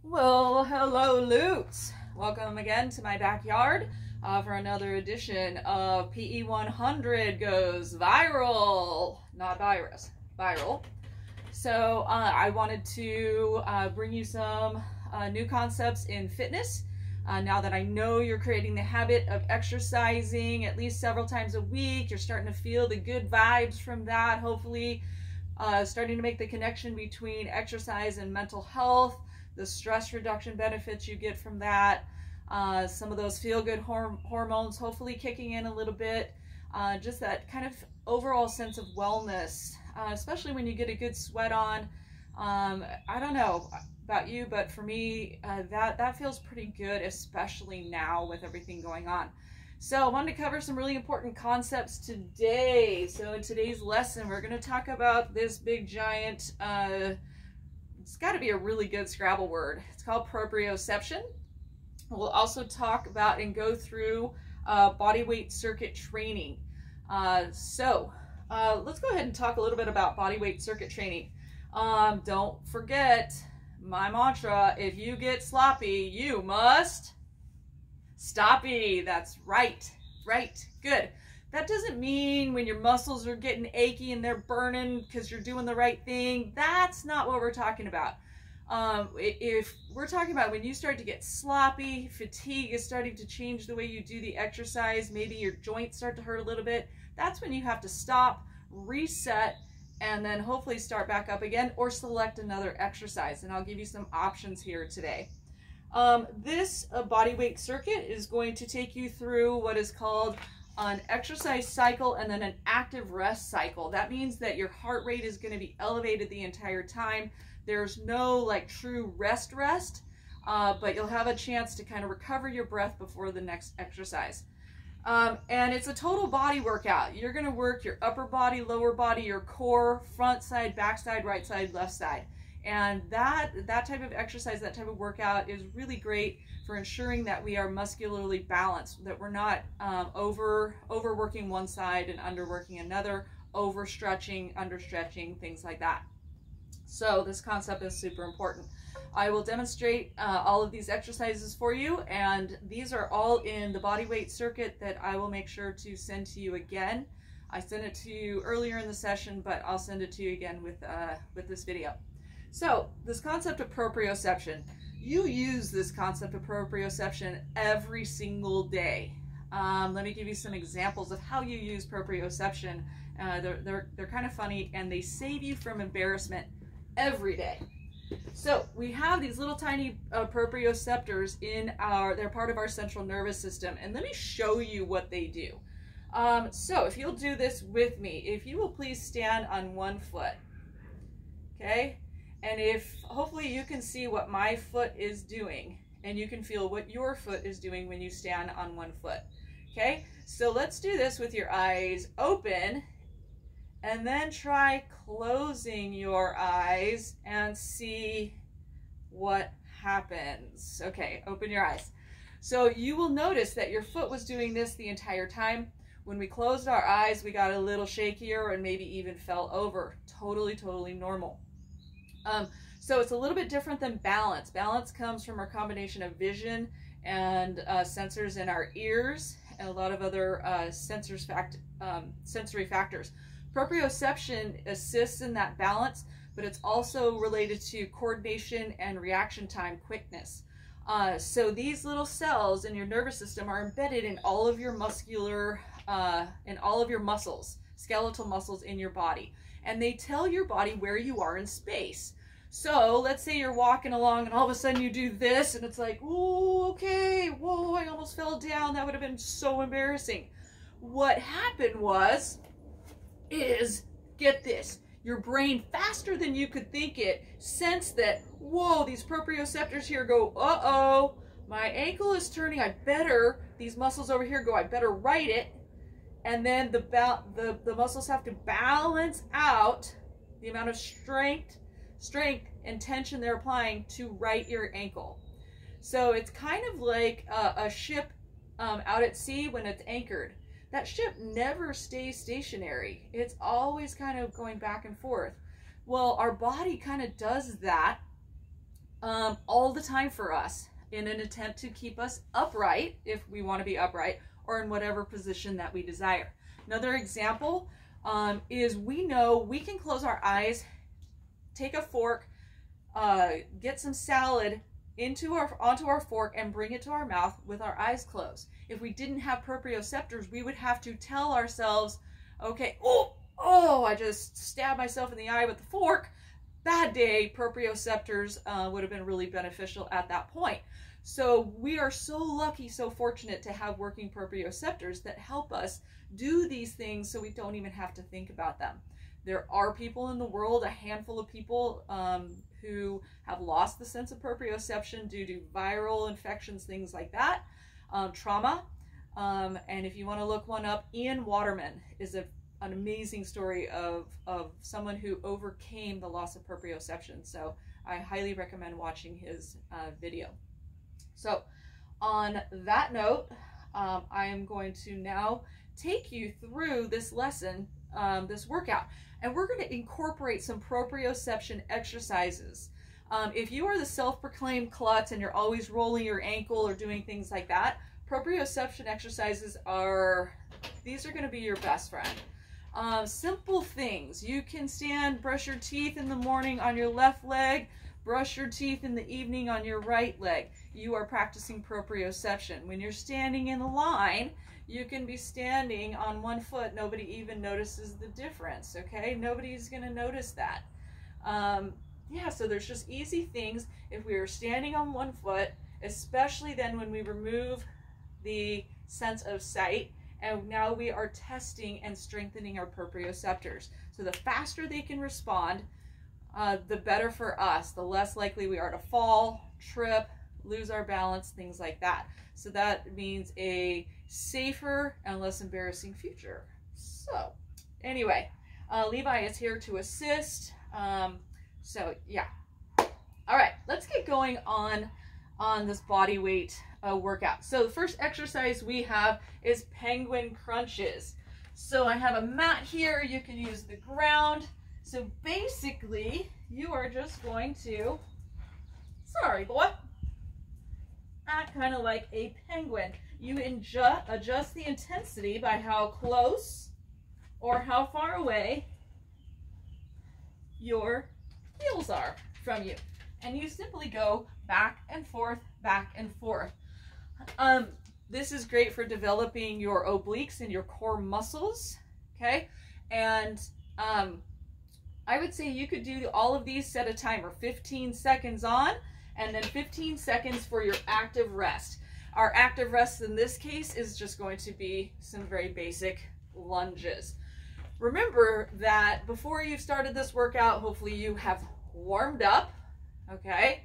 Well, hello, Loots. Welcome again to my backyard for another edition of PE 100 Goes Viral. Not virus, viral. So I wanted to bring you some new concepts in fitness. Now that I know you're creating the habit of exercising at least several times a week, you're starting to feel the good vibes from that, hopefully starting to make the connection between exercise and mental health, the stress reduction benefits you get from that, some of those feel-good hormones hopefully kicking in a little bit, just that kind of overall sense of wellness, especially when you get a good sweat on. I don't know about you, but for me, that feels pretty good, especially now with everything going on. So I wanted to cover some really important concepts today. So in today's lesson, we're going to talk about this big giant, it's got to be a really good Scrabble word. It's called proprioception. We'll also talk about and go through body weight circuit training. Let's go ahead and talk a little bit about body weight circuit training. Don't forget my mantra: if you get sloppy, you must stoppy. That's right. Good. That doesn't mean when your muscles are getting achy and they're burning because you're doing the right thing. That's not what we're talking about. If we're talking about when you start to get sloppy, fatigue is starting to change the way you do the exercise, maybe your joints start to hurt a little bit, that's when you have to stop, reset, and then hopefully start back up again or select another exercise. And I'll give you some options here today. This body weight circuit is going to take you through what is called an exercise cycle and then an active rest cycle. That means that your heart rate is going to be elevated the entire time. There's no like true rest, but you'll have a chance to kind of recover your breath before the next exercise. And it's a total body workout. You're going to work your upper body, lower body, your core, front side, back side, right side, left side. And that type of exercise, that type of workout is really great for ensuring that we are muscularly balanced, that we're not overworking one side and underworking another, overstretching, understretching, things like that. So this concept is super important. I will demonstrate all of these exercises for you, and these are all in the body weight circuit that I will make sure to send to you again. I sent it to you earlier in the session, but I'll send it to you again with this video. So this concept of proprioception, you use this concept of proprioception every single day. Let me give you some examples of how you use proprioception. They're kind of funny, and they save you from embarrassment every day. So we have these little tiny proprioceptors they're part of our central nervous system, and let me show you what they do. So if you'll do this with me, if you will please stand on one foot, okay? And hopefully you can see what my foot is doing, and you can feel what your foot is doing when you stand on one foot, okay? So let's do this with your eyes open, and then try closing your eyes and see what happens. Okay, open your eyes. So you will notice that your foot was doing this the entire time. When we closed our eyes, we got a little shakier and maybe even fell over. Totally normal. So it's a little bit different than balance. Balance comes from our combination of vision and sensors in our ears and a lot of other sensory factors. Proprioception assists in that balance, but it's also related to coordination and reaction time quickness. So these little cells in your nervous system are embedded in all of your muscles, skeletal muscles in your body. And they tell your body where you are in space. So let's say you're walking along and all of a sudden you do this and it's like, oh, okay, whoa, I almost fell down. That would have been so embarrassing. What happened is, get this, your brain, faster than you could think it, sensed that, whoa, these proprioceptors here go, uh-oh, my ankle is turning, these muscles over here go, I better right it. And then the muscles have to balance out the amount of strength and tension they're applying to right your ankle. So it's kind of like a ship out at sea when it's anchored. That ship never stays stationary. It's always kind of going back and forth. Well, our body kind of does that all the time for us in an attempt to keep us upright, if we want to be upright, or in whatever position that we desire. Another example is we know we can close our eyes, take a fork, get some salad onto our fork and bring it to our mouth with our eyes closed. If we didn't have proprioceptors, we would have to tell ourselves, okay, oh, I just stabbed myself in the eye with the fork. Bad day. Proprioceptors would have been really beneficial at that point. So we are so lucky, so fortunate to have working proprioceptors that help us do these things so we don't even have to think about them. There are people in the world, a handful of people who have lost the sense of proprioception due to viral infections, things like that, trauma. And if you want to look one up, Ian Waterman is an amazing story of someone who overcame the loss of proprioception. So I highly recommend watching his video. So on that note, I am going to now take you through this lesson, this workout, and we're going to incorporate some proprioception exercises. If you are the self-proclaimed klutz and you're always rolling your ankle or doing things like that, proprioception exercises these are going to be your best friend. Simple things. You can stand, brush your teeth in the morning on your left leg, brush your teeth in the evening on your right leg. You are practicing proprioception. When you're standing in the line, you can be standing on one foot. Nobody even notices the difference, okay? Nobody's going to notice that. Yeah, so there's just easy things. If we are standing on one foot, especially then when we remove the sense of sight, and now we are testing and strengthening our proprioceptors. So the faster they can respond, the better for us, the less likely we are to fall, trip, lose our balance, things like that. So that means a safer and less embarrassing future. So anyway, Levi is here to assist. So yeah. All right, let's get going on this body weight workout. So the first exercise we have is penguin crunches. So I have a mat here. You can use the ground. So basically, you are just going to, sorry boy, act kind of like a penguin. You adjust the intensity by how close or how far away your heels are from you. And you simply go back and forth, back and forth. This is great for developing your obliques and your core muscles, okay? And I would say you could do all of these, set a timer, 15 seconds on, and then 15 seconds for your active rest. Our active rest in this case is just going to be some very basic lunges. Remember that before you started this workout, hopefully you have warmed up, okay?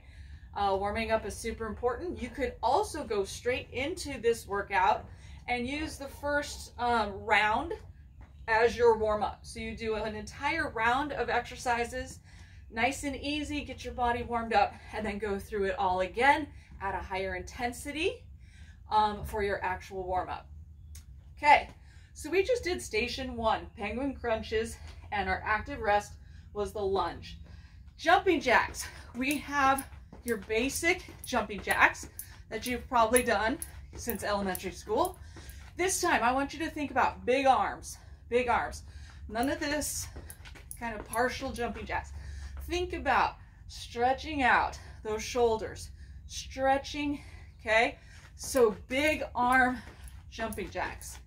Warming up is super important. You could also go straight into this workout and use the first round as your warm-up. So you do an entire round of exercises, nice and easy, get your body warmed up, and then go through it all again at a higher intensity for your actual warm-up. Okay, so we just did station 1, penguin crunches, and our active rest was the lunge. Jumping jacks. We have your basic jumping jacks that you've probably done since elementary school. This time I want you to think about big arms, big arms. None of this kind of partial jumping jacks. Think about stretching out those shoulders, stretching, okay? So big arm jumping jacks.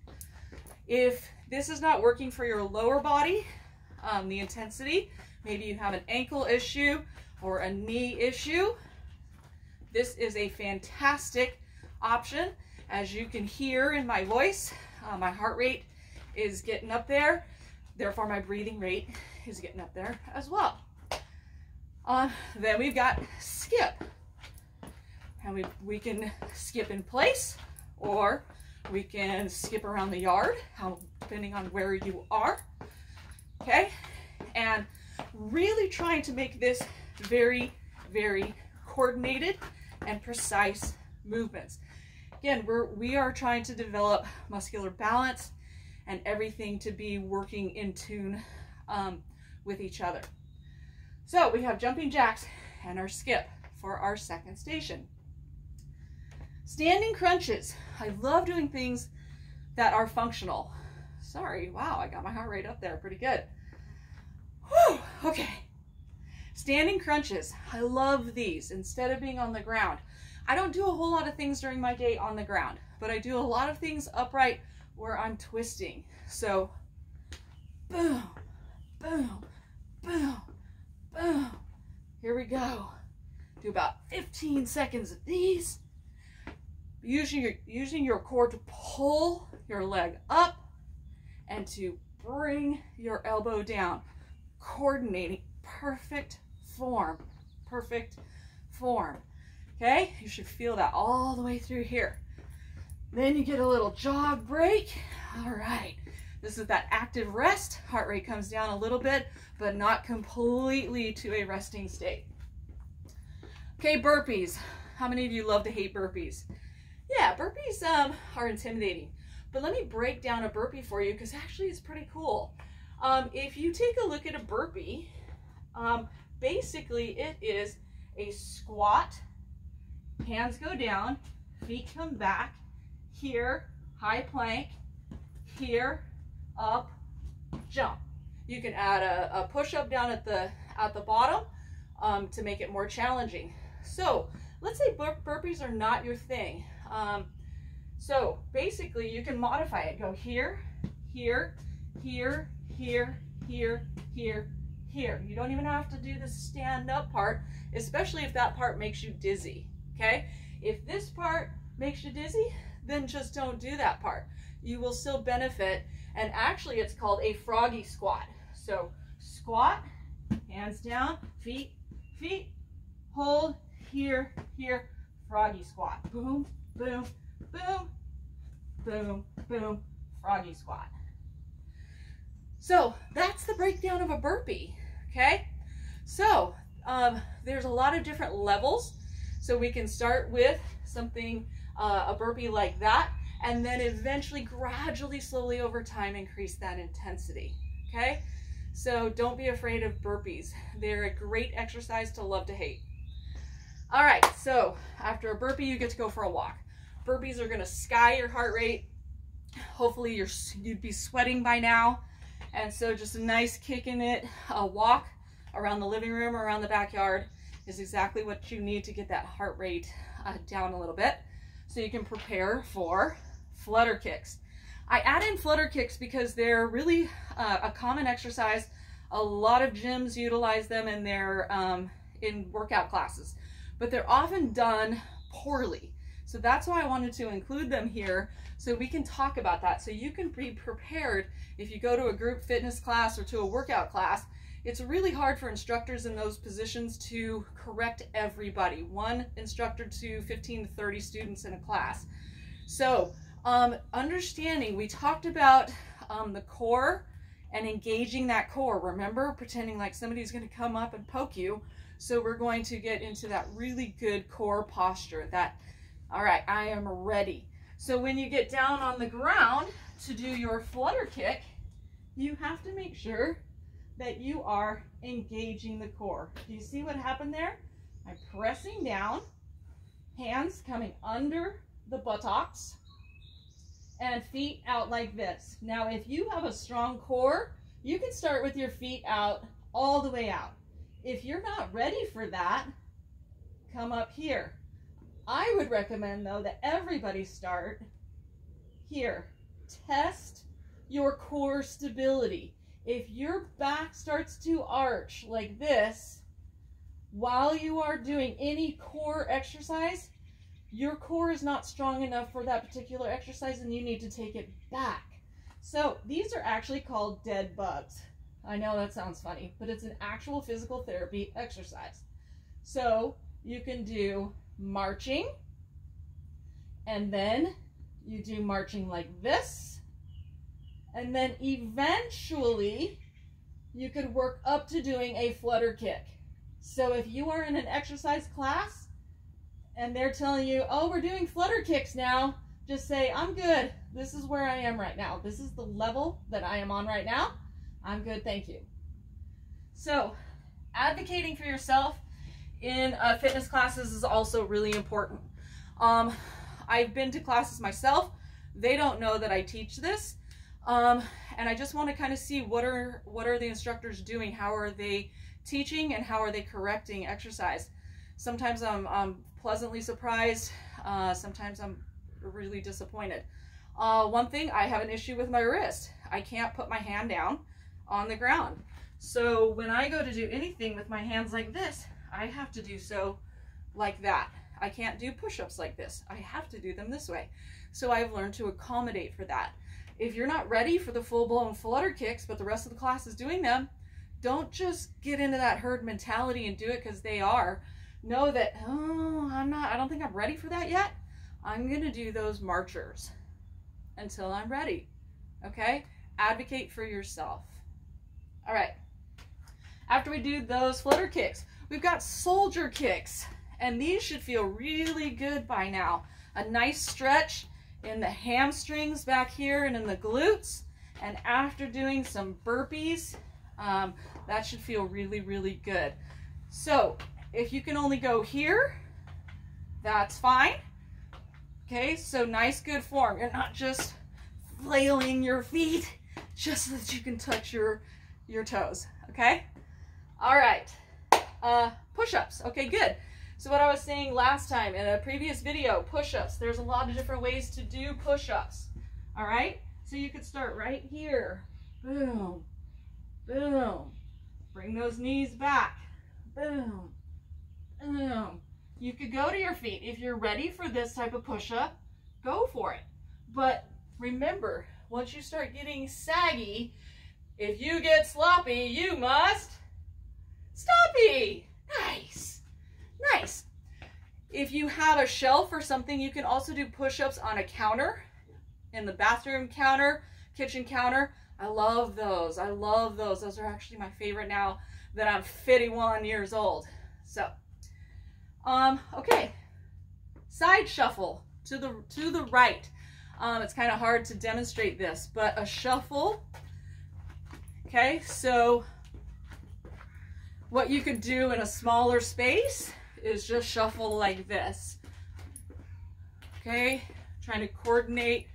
If this is not working for your lower body, the intensity, maybe you have an ankle issue or a knee issue, this is a fantastic option. As you can hear in my voice, my heart rate is getting up there. Therefore, my breathing rate is getting up there as well. Then we've got skip. And we can skip in place, or we can skip around the yard, depending on where you are. Okay? And really trying to make this very, very coordinated and precise movements. Again, we are trying to develop muscular balance and everything to be working in tune with each other. So we have jumping jacks and our skip. for our second station. Standing crunches. I love doing things that are functional. Sorry, wow, I got my heart rate up there pretty good. Whew, okay. Standing crunches. I love these instead of being on the ground. I don't do a whole lot of things during my day on the ground, but I do a lot of things upright where I'm twisting. So, boom, boom, boom, boom. Here we go. Do about 15 seconds of these. Using your core to pull your leg up and to bring your elbow down. Coordinating. Perfect form. Perfect form. Okay? You should feel that all the way through here. Then you get a little jog break. All right. This is that active rest. Heart rate comes down a little bit, but not completely to a resting state. Okay, burpees. How many of you love to hate burpees? Yeah, burpees are intimidating. But let me break down a burpee for you because actually it's pretty cool. If you take a look at a burpee, basically it is a squat, hands go down, feet come back, here, high plank, here, up, jump. You can add a push-up down at the bottom to make it more challenging. So let's say burpees are not your thing. So basically you can modify it. Go here, here, here, here, here, here, here. You don't even have to do the stand up part, especially if that part makes you dizzy, okay? If this part makes you dizzy, then just don't do that part. You will still benefit, and actually it's called a froggy squat. So squat, hands down, feet, hold, here, here, froggy squat. Boom, boom, boom, boom, boom, froggy squat. So that's the breakdown of a burpee, okay? So there's a lot of different levels. So we can start with something, a burpee like that, and then eventually gradually, slowly over time, increase that intensity, okay? So don't be afraid of burpees. They're a great exercise to love to hate. All right, so after a burpee, you get to go for a walk. Burpees are gonna sky your heart rate. Hopefully you'd be sweating by now. And so just a nice kick in it, a walk around the living room or around the backyard is exactly what you need to get that heart rate down a little bit. So you can prepare for flutter kicks. I add in flutter kicks because they're really a common exercise. A lot of gyms utilize them in their in workout classes, but they're often done poorly. So that's why I wanted to include them here so we can talk about that. So you can be prepared if you go to a group fitness class or to a workout class. It's really hard for instructors in those positions to correct everybody. One instructor to 15 to 30 students in a class. So understanding, we talked about the core and engaging that core. Remember, pretending like somebody's going to come up and poke you. So we're going to get into that really good core posture. All right, I am ready. So when you get down on the ground to do your flutter kick, you have to make sure that you are engaging the core. Do you see what happened there? I'm pressing down, hands coming under the buttocks, and feet out like this. Now, if you have a strong core, you can start with your feet out all the way out. If you're not ready for that, come up here. I would recommend, though, that everybody start here. Test your core stability. If your back starts to arch like this while you are doing any core exercise, your core is not strong enough for that particular exercise and you need to take it back. So these are actually called dead bugs. I know that sounds funny, but it's an actual physical therapy exercise. So you can do marching, and then you do marching like this, and then eventually you could work up to doing a flutter kick. So if you are in an exercise class and they're telling you, oh, we're doing flutter kicks now, just say, I'm good. This is where I am right now. This is the level that I am on right now. I'm good, thank you. So advocating for yourself in fitness classes is also really important. I've been to classes myself. They don't know that I teach this. And I just want to kind of see what are the instructors doing? How are they teaching and how are they correcting exercise? Sometimes I'm pleasantly surprised. Sometimes I'm really disappointed. One thing, I have an issue with my wrist. I can't put my hand down on the ground. So when I go to do anything with my hands like this, I have to do so like that. I can't do push-ups like this. I have to do them this way. So I've learned to accommodate for that. If you're not ready for the full-blown flutter kicks, but the rest of the class is doing them, don't just get into that herd mentality and do it because they are. Know that, oh, I don't think I'm ready for that yet. I'm going to do those marchers until I'm ready. Okay? Advocate for yourself. All right. After we do those flutter kicks, we've got soldier kicks. And these should feel really good by now. A nice stretch in the hamstrings back here and in the glutes. And after doing some burpees, that should feel really, really good. So if you can only go here, that's fine. Okay, so nice, good form. You're not just flailing your feet just so that you can touch your toes, okay? All right, push-ups, okay, good. So what I was saying last time in a previous video, push-ups, there's a lot of different ways to do push-ups, all right? So you could start right here, boom, boom. Bring those knees back, boom, boom. You could go to your feet. If you're ready for this type of push-up, go for it. But remember, once you start getting saggy, if you get sloppy, you must stoppy. Nice, nice. If you have a shelf or something, you can also do push-ups on a counter, in the bathroom counter, kitchen counter. I love those. I love those. Those are actually my favorite now that I'm 51 years old. So, okay, side shuffle to the right. It's kind of hard to demonstrate this, but a shuffle. Okay, so what you could do in a smaller space is just shuffle like this. Okay, trying to coordinate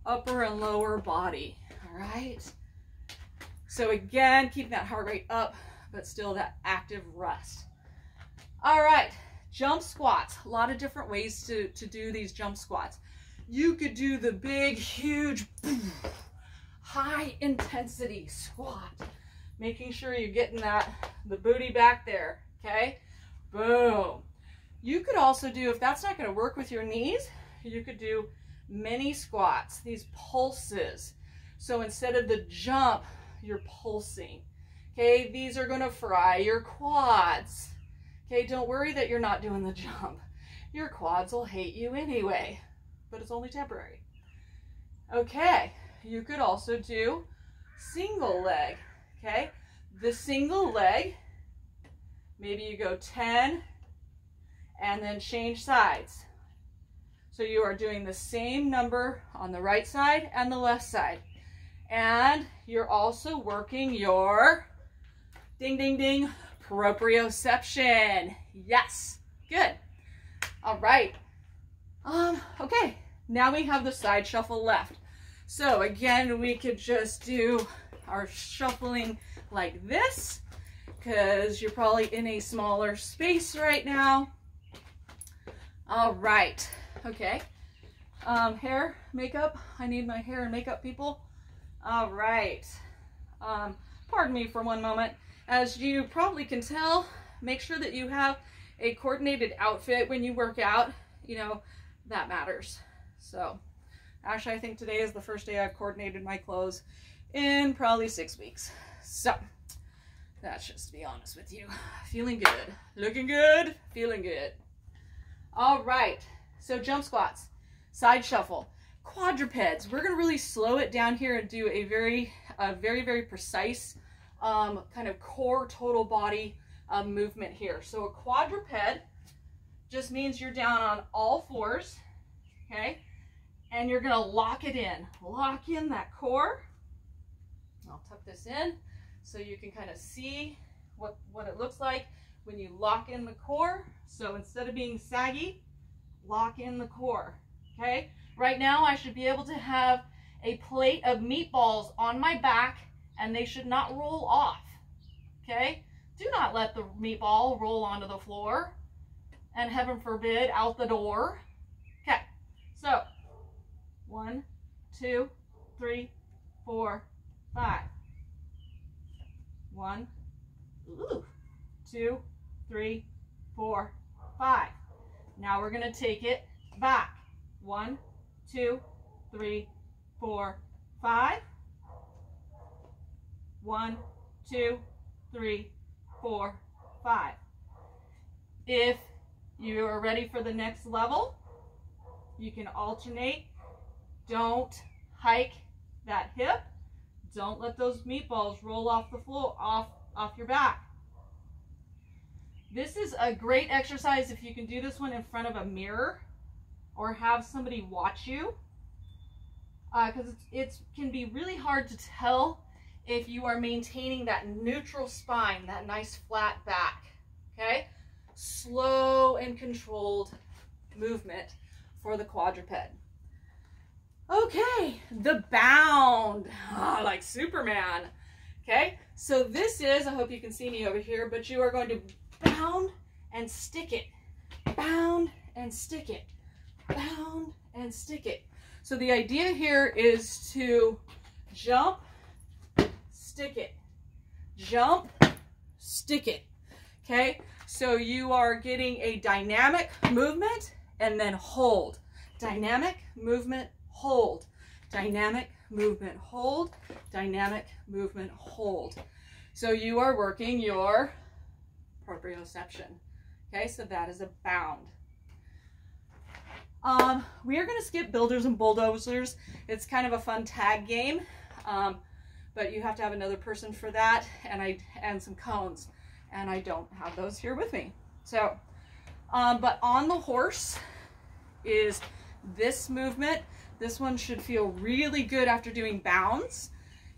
upper and lower body. All right. So again, keep that heart rate up, but still that active rest. All right, jump squats. A lot of different ways to do these jump squats. You could do the big, huge, high intensity squat, making sure you're getting the booty back there, okay? Boom. You could also do, if that's not gonna work with your knees, you could do mini squats, these pulses. So instead of the jump, you're pulsing. Okay, these are gonna fry your quads. Okay, don't worry that you're not doing the jump. Your quads will hate you anyway, but it's only temporary. Okay, you could also do single leg. Okay, the single leg, maybe you go 10 and then change sides. So you are doing the same number on the right side and the left side. And you're also working your ding, ding, ding, proprioception. Yes, good. All right. Okay, now we have the side shuffle left. So again, we could just do our shuffling like this because you're probably in a smaller space right now. All right. Okay, hair, makeup. I need my hair and makeup people. All right. Pardon me for one moment. As you probably can tell, make sure that you have a coordinated outfit when you work out. You know, that matters. So, actually, I think today is the first day I've coordinated my clothes in probably 6 weeks. So, that's just to be honest with you. Feeling good. Looking good. Feeling good. All right. So jump squats, side shuffle, quadrupeds. We're going to really slow it down here and do a very, very precise kind of core total body movement here. So a quadruped just means you're down on all fours, okay? And you're going to lock it in. Lock in that core. I'll tuck this in so you can kind of see what it looks like when you lock in the core. So instead of being saggy, lock in the core, okay? Right now I should be able to have a plate of meatballs on my back and they should not roll off, okay? Do not let the meatball roll onto the floor and heaven forbid out the door. Okay, so 1, 2, 3, 4, 5. 1, 2, 3, 4, 5. Now we're going to take it back. 1, 2, 3, 4, 5. 1, 2, 3, 4, 5. If you are ready for the next level, you can alternate. Don't hike that hip. Don't let those meatballs roll off the floor, off your back. This is a great exercise if you can do this one in front of a mirror or have somebody watch you, because it can be really hard to tell if you are maintaining that neutral spine, that nice flat back, okay? Slow and controlled movement for the quadruped. Okay, the bound, like Superman, okay? So this is, I hope you can see me over here, but you are going to bound and stick it, bound and stick it, bound and stick it. So the idea here is to jump, stick it, jump, stick it, okay? So you are getting a dynamic movement and then hold. Dynamic movement, hold. Dynamic movement, hold. Dynamic movement, hold. So you are working your proprioception. Okay, so that is a bound. We are going to skip builders and bulldozers. It's kind of a fun tag game, but you have to have another person for that, and some cones, and I don't have those here with me. So, but on the horse is this movement. This one should feel really good after doing bounds.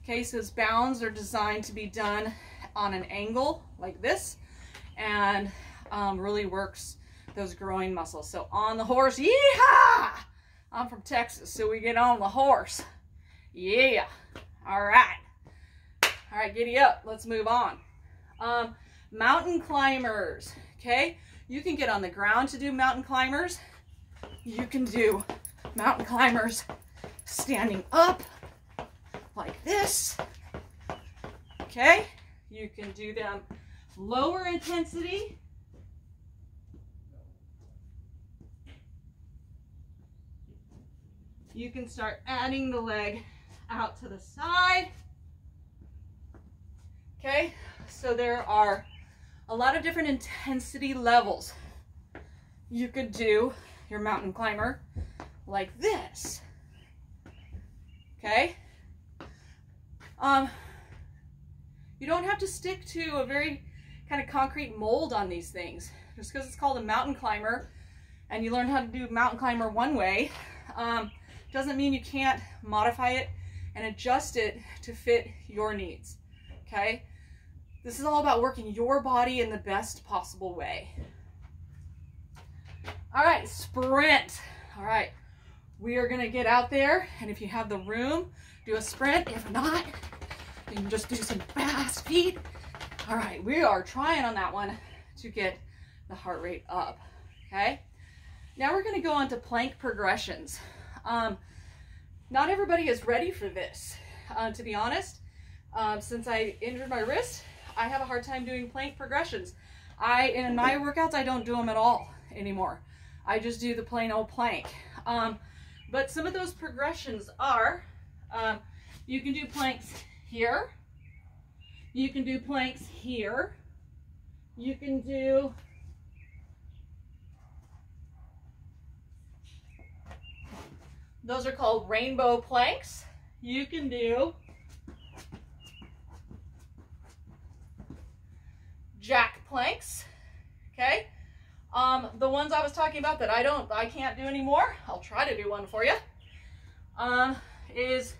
Okay, so bounds are designed to be done on an angle like this, and really works those groin muscles. So on the horse, yeehaw! I'm from Texas, so we get on the horse. Yeah. All right. All right, giddy up. Let's move on. Mountain climbers. Okay, you can get on the ground to do mountain climbers. You can do mountain climbers standing up like this. Okay, you can do them lower intensity. You can start adding the leg out to the side. Okay, so there are a lot of different intensity levels. You could do your mountain climber like this. Okay, you don't have to stick to a very kind of concrete mold on these things. Just because it's called a mountain climber and you learn how to do mountain climber one way, doesn't mean you can't modify it and adjust it to fit your needs. Okay, this is all about working your body in the best possible way. All right, sprint. All right, we are gonna get out there, and if you have the room, do a sprint. If not, you can just do some fast feet. All right, we are trying on that one to get the heart rate up, okay? Now we're gonna go on to plank progressions. Not everybody is ready for this, to be honest. Since I injured my wrist, I have a hard time doing plank progressions. In my workouts, I don't do them at all anymore. I just do the plain old plank. But some of those progressions are, you can do planks here. You can do planks here. You can do those are called rainbow planks. You can do jack planks, okay? The ones I was talking about that I can't do anymore, I'll try to do one for you, is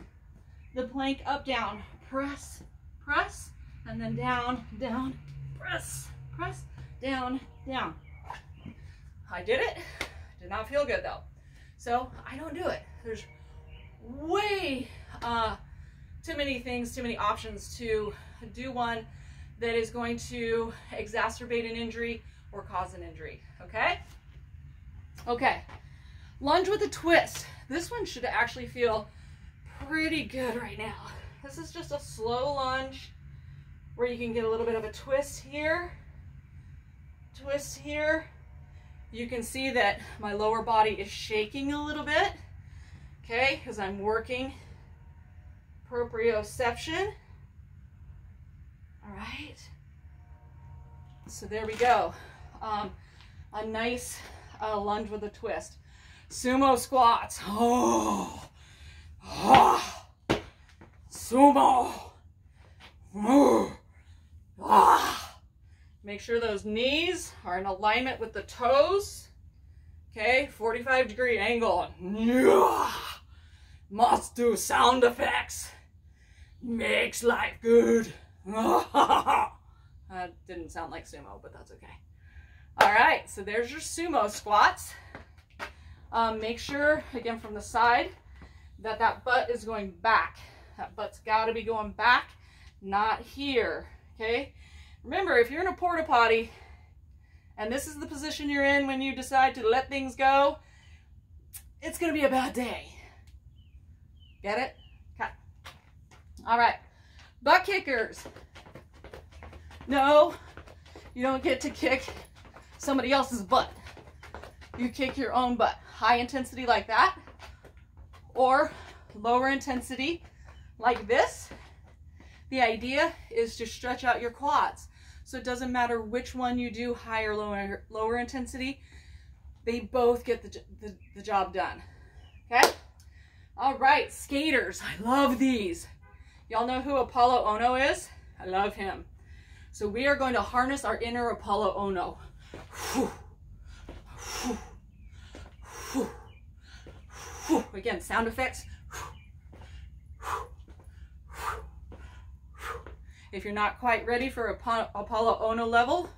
the plank up, down, press, press, and then down, down, press, press, down, down. I did it. Did not feel good though. So I don't do it. There's way too many things, too many options to do one that is going to exacerbate an injury or cause an injury, okay? Okay, lunge with a twist. This one should actually feel pretty good right now. This is just a slow lunge where you can get a little bit of a twist here, twist here. You can see that my lower body is shaking a little bit, okay, because I'm working proprioception. All right, so there we go. A nice lunge with a twist. Sumo squats. Oh, sumo. Make sure those knees are in alignment with the toes. Okay, 45-degree angle. Must do sound effects. Makes life good. That didn't sound like sumo, but that's okay. All right, so there's your sumo squats. Make sure, again, from the side, that that butt is going back. That butt's got to be going back, not here, okay? Remember, if you're in a porta potty and this is the position you're in when you decide to let things go, it's going to be a bad day. Get it? Okay. All right. Butt kickers. No, you don't get to kick somebody else's butt. You kick your own butt. High intensity like that, or lower intensity like this. The idea is to stretch out your quads. So it doesn't matter which one you do, high or lower intensity, they both get the job done, okay? All right, skaters, I love these. Y'all know who Apollo Ono is? I love him. So we are going to harness our inner Apollo Ono. Again, sound effects. If you're not quite ready for Apollo Ono level,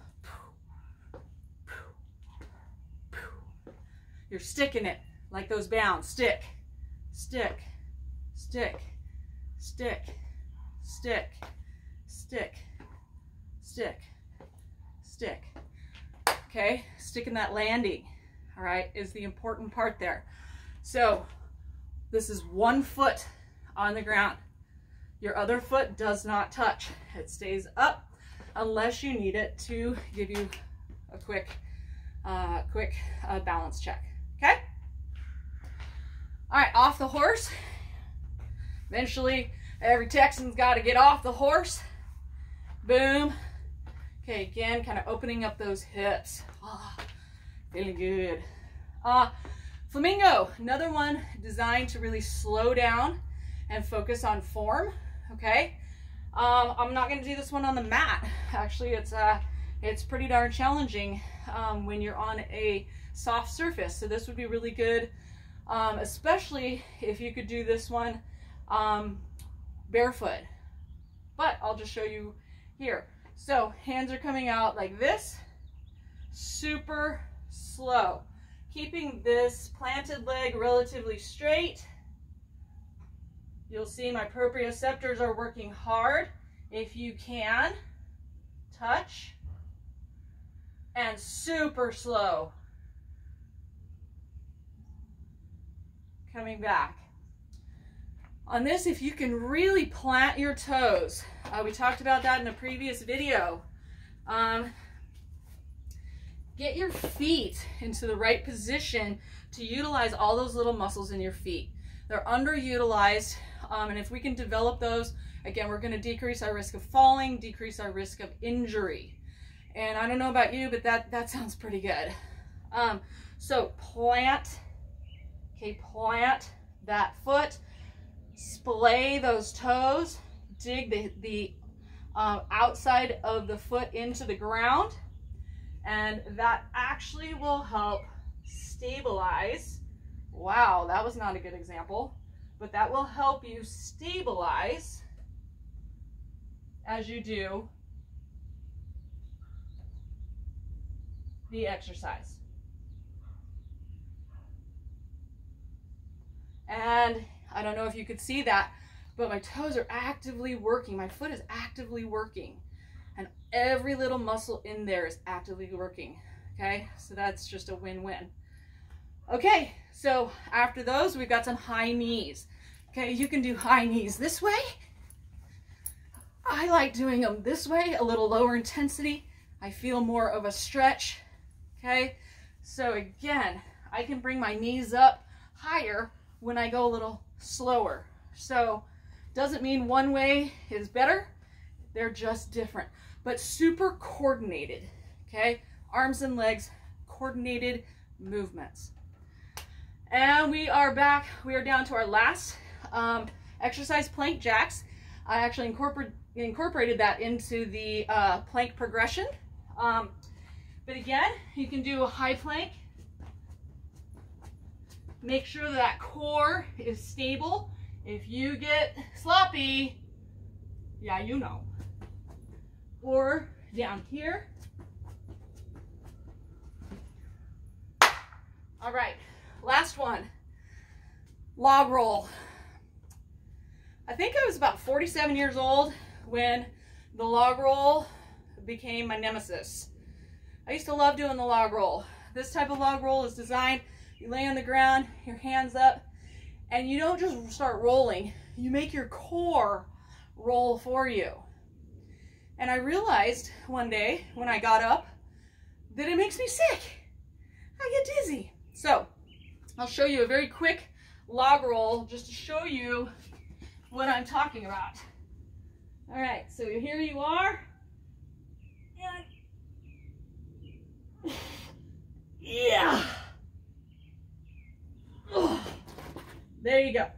you're sticking it like those bounds. Stick, stick, stick, stick, stick, stick, stick, stick. Okay, sticking that landing, all right, is the important part there. So this is one foot on the ground. Your other foot does not touch. It stays up unless you need it to give you a quick balance check, okay? All right, off the horse. Eventually, every Texan's got to get off the horse. Boom. Okay, again, kind of opening up those hips. Oh, feeling good. Flamingo, another one designed to really slow down and focus on form, okay? I'm not gonna do this one on the mat. Actually, it's pretty darn challenging when you're on a soft surface. So this would be really good, especially if you could do this one barefoot. But I'll just show you here. So hands are coming out like this, super slow. Keeping this planted leg relatively straight. You'll see my proprioceptors are working hard. If you can, touch, and super slow. Coming back. On this, if you can really plant your toes, we talked about that in a previous video. Get your feet into the right position to utilize all those little muscles in your feet. They're underutilized, and if we can develop those, again, we're going to decrease our risk of falling, decrease our risk of injury. And I don't know about you, but that sounds pretty good. So plant, okay, plant that foot, splay those toes, dig the outside of the foot into the ground, and that actually will help stabilize. Wow, that was not a good example, but that will help you stabilize as you do the exercise. And I don't know if you could see that, but my toes are actively working. My foot is actively working. And every little muscle in there is actively working. Okay, so that's just a win-win. Okay, so after those, we've got some high knees. Okay, you can do high knees this way. I like doing them this way, a little lower intensity. I feel more of a stretch. Okay, so again, I can bring my knees up higher when I go a little slower. So doesn't mean one way is better. They're just different, but super coordinated. Okay, arms and legs, coordinated movements. And we are back. We are down to our last exercise, plank jacks. I actually incorporated that into the plank progression. But again, you can do a high plank. Make sure that core is stable. If you get sloppy, yeah, you know. Or down here. All right, last one, log roll. I think I was about 47 years old when the log roll became my nemesis. I used to love doing the log roll. This type of log roll is designed, you lay on the ground, your hands up, and you don't just start rolling, you make your core roll for you. And I realized one day when I got up that it makes me sick. I get dizzy. So I'll show you a very quick log roll just to show you what I'm talking about. All right, so here you are. Yeah. There you go.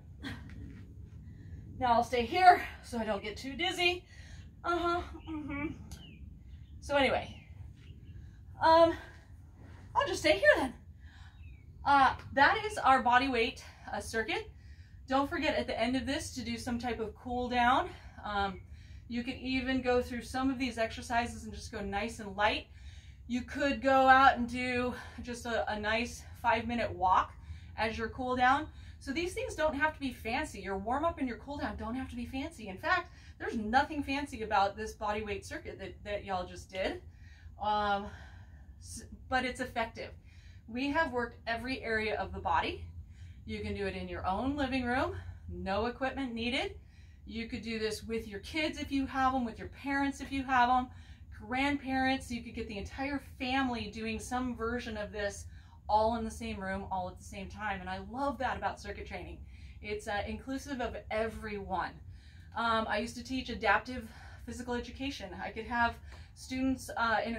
Now I'll stay here so I don't get too dizzy. So anyway, I'll just stay here then. That is our body weight circuit. Don't forget at the end of this to do some type of cool down. You could even go through some of these exercises and just go nice and light. You could go out and do just a nice 5-minute walk as your cool down. So these things don't have to be fancy. Your warm up and your cool down don't have to be fancy. In fact, there's nothing fancy about this body weight circuit that y'all just did, but it's effective. We have worked every area of the body. You can do it in your own living room, no equipment needed. You could do this with your kids if you have them, with your parents if you have them, grandparents. You could get the entire family doing some version of this all in the same room, all at the same time. And I love that about circuit training. It's inclusive of everyone. I used to teach adaptive physical education. I could have students in a